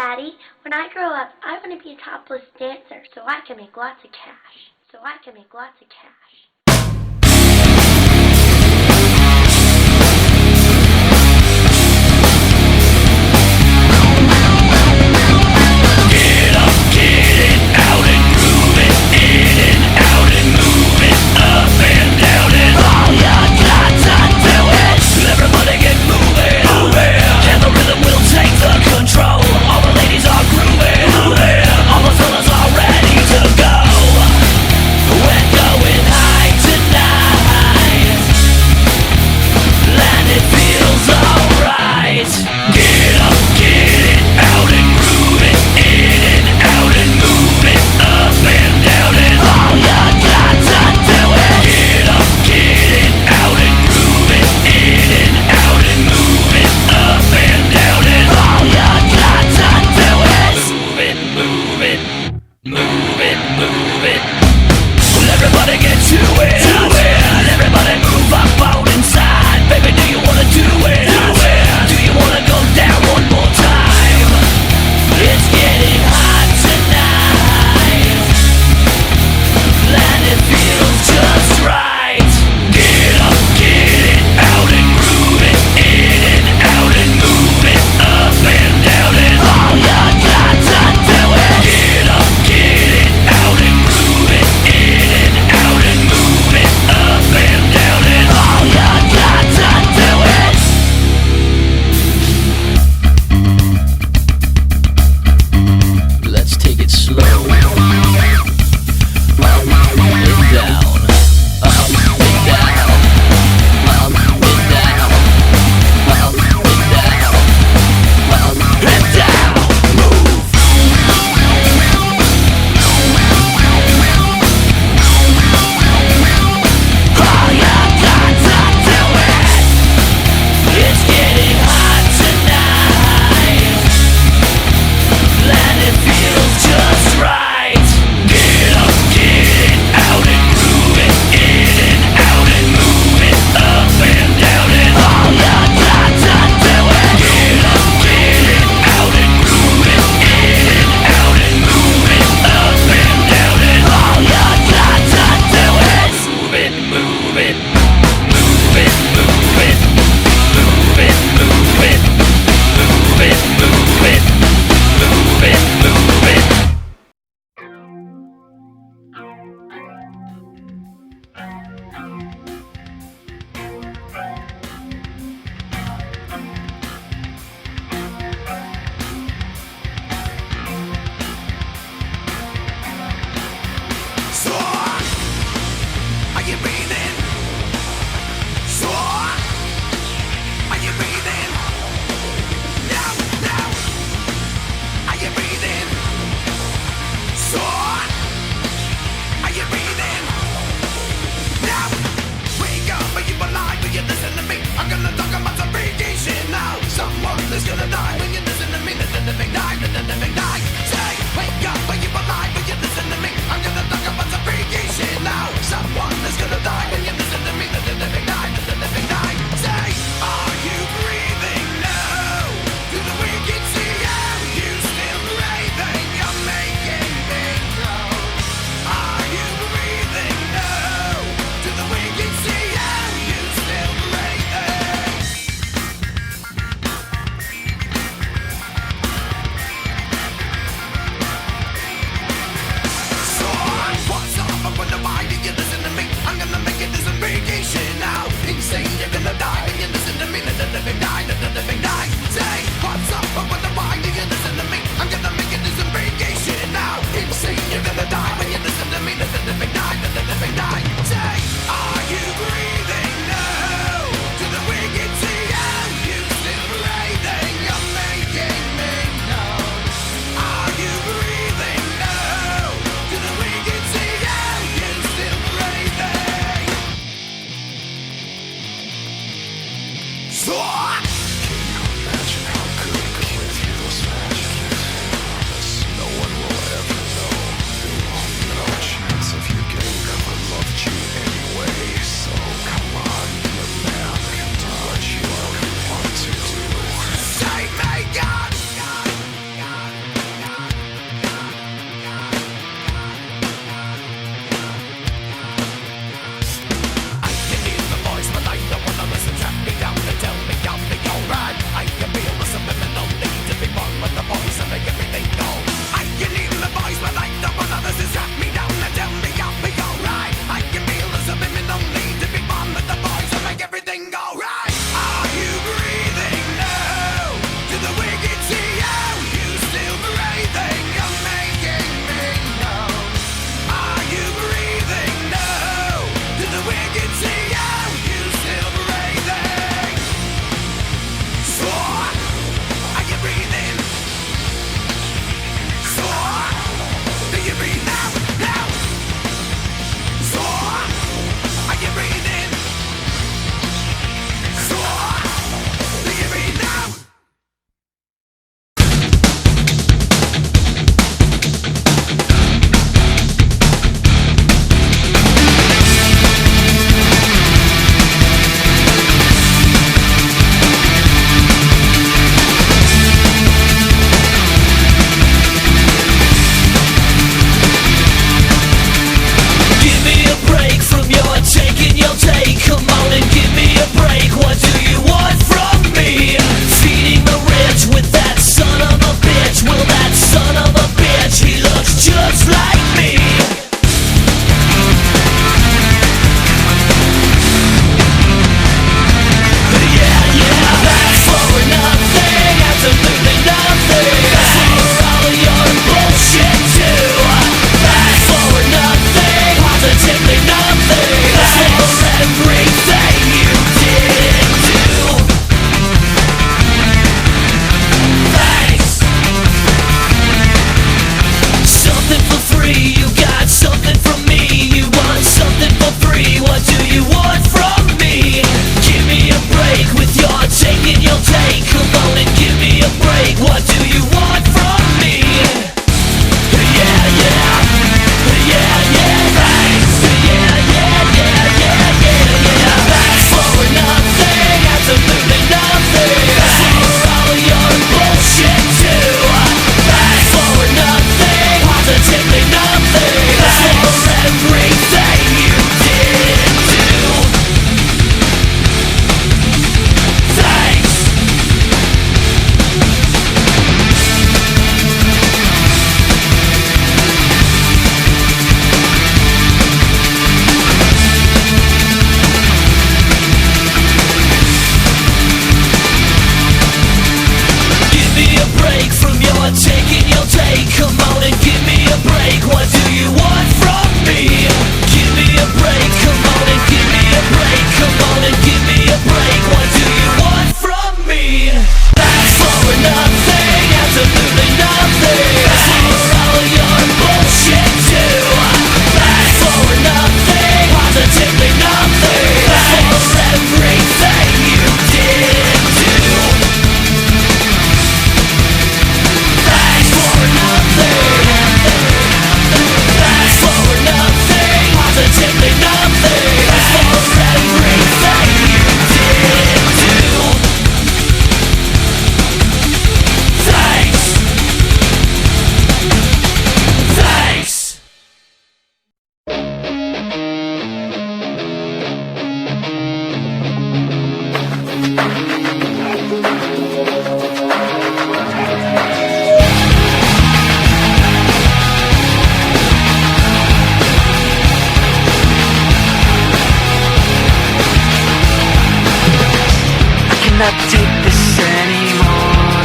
Daddy, when I grow up, I want to be a topless dancer so I can make lots of cash. Get up, get it, out and groove it, in and out and move it, up and down and all you got to do it. Everybody get moving, and the rhythm will take the control. All the ladies are grooving, all the fellas are ready to go. We're going high tonight, and it feels alright. Get up, get it, out and groove it, in and out and move it, up and down and all you got to do it. Get up, get it, out and groove it, in and out and move it, up and down and all you got to do is move it, move it, move it, move it. Well, everybody get to it, and everybody move up out inside. Baby, do you wanna do it? Do you wanna go down one more time? It's getting hot tonight, and it feels just right. Get up, get it, out and groove it, in and out and move it, up and down and all you got to do it. Get up, get it, out and groove it, in and out and move it, up and down and all you got to do is let's take it slow. Up and down. Up and down. Up and down. Up and down. Up and down. Move. All you got to do it. It's getting hot tonight, and it feels just right. Get up, get it, out and groove it, in and out and move it, up and down and all you got to do it. Get up, get it, out and groove it, in and out and move it, up and down and all you got to do is move it, move it, move it, move it, move it, move it, move it, move it, move it, move it. Swan, are you breathing? Swan, are you breathing? Now, now, are you breathing? Swan, are you breathing? Now, wake up, are you alive? Will you listen to me? I'm gonna talk about some freaky shit now. Someone is gonna die when you listen to me. The living die, the living die. Say, wake up, are you alive? Will you listen to me? I'm gonna talk about some freaky shit now. Someone is gonna die when you listen to me. The living die, the living die. Say, are you breathing now? Do the wicked see you? You still breathing? You're making me grow. Are you breathing now? Do the wicked see you? You still breathing? thinking you'll take? Come on and give me a break. What do you want from me? Give me a break. Come on and give me a break. Come on and give me a break. What do you want from me? That's for nothing, absolutely nothing. That's for all your bullshit too. That's for nothing, positively nothing. That's for everything you didn't do. Thanks for nothing. Thanks for nothing, positively nothing. That's for everything you didn't do. Thanks. Thanks. I cannot take this anymore.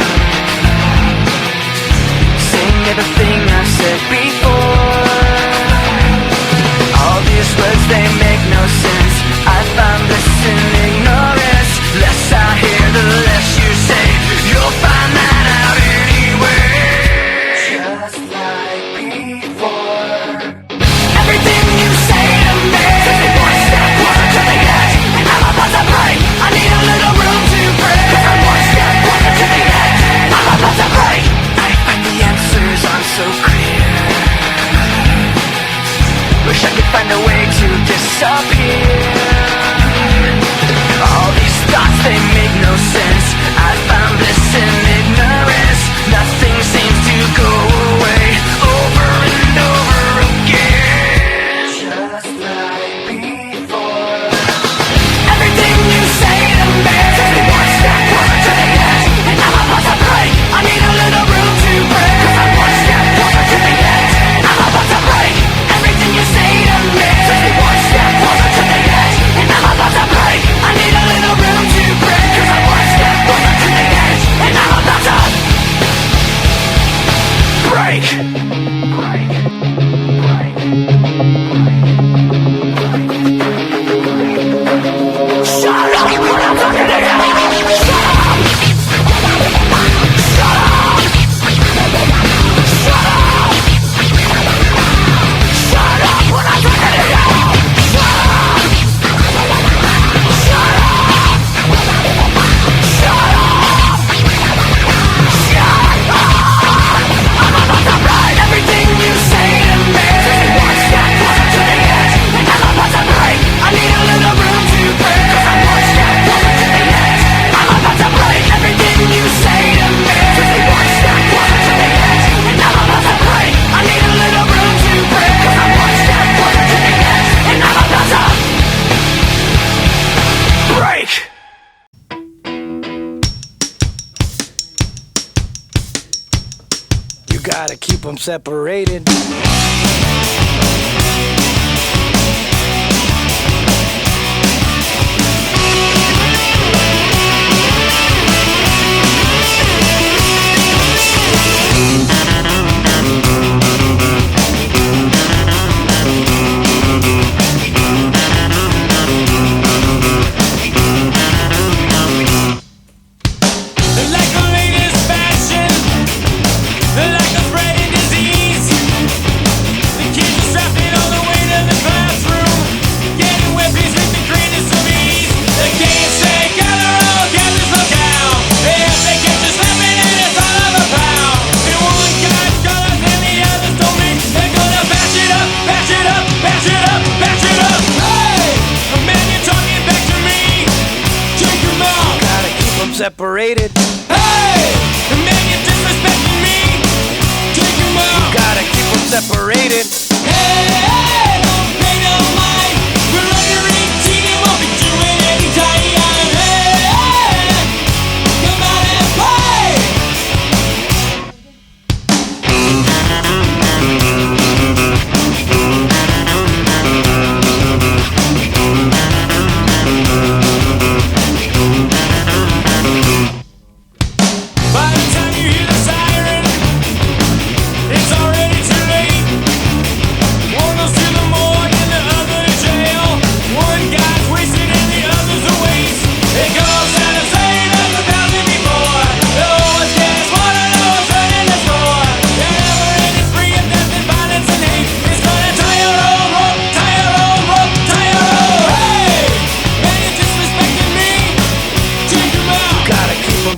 Saying everything I've said before. All these words, they make no sense. I find this in ignorance. Less I hear, the less you say. You'll find that out anyway. Just like before. Everything you say to me takes me one step closer to the edge, and I'm about to break. I need a little room to break. 'Cause I'm one step closer to the edge, and I'm about to break. I find the answers aren't so clear. Wish I could find a way to disappear. All these thoughts, they make no sense. I found this in ignorance. Nothing seems to go away. Over and over again. Just like before. Everything you say to me takes me one step closer to the edge, and I'm about to break. I need a little room to break. 'Cause I'm one step closer to the edge, and I'm about to break. Everything you say to me takes me one step closer to the edge, and I'm about to break. I need a little room to break. 'Cause I'm one step closer to the edge, and I'm about to break. Break. Break. Shut up when I'm talking to you! Shut up! Shut up! Shut up! Shut up when I'm talking to you! Shut up! Shut up! Shut up! Shut up! I'm about to break. Everything you say to me takes me one step closer to the edge, and I'm about to break. I need a little room to break. 'Cause I'm one step closer to the edge. I'm about to break. Everything you say to me takes me one step closer to the edge, and I'm about to break. I need a little room to break. 'Cause I'm one step closer to the edge, and I'm about to break. You gotta keep them separated. Like the latest fashion, like a spreading disease. The kids are strapped in all the way to the classroom, getting wet beats with the greatest of ease. They can't say gather all, gather slow down. If they catch us slapping and it's all of a pound. And one guy's got us and the others don't mean they're gonna bash it up, bash it up, bash it up, bash it up. Hey, man, you're talking back to me. Check your mouth. Gotta keep them separated. Hey, man, you're disrespecting me. Take him out. Gotta keep them separated. Hey, don't pay no mind. We're under 18 and won't be doing any time. Hey, come out and play.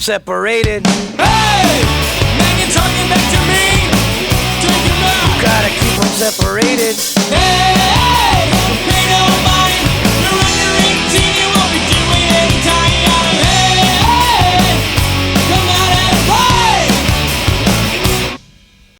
separated. Hey! Man, you're talking back to me? Take it back! Gotta keep them separated.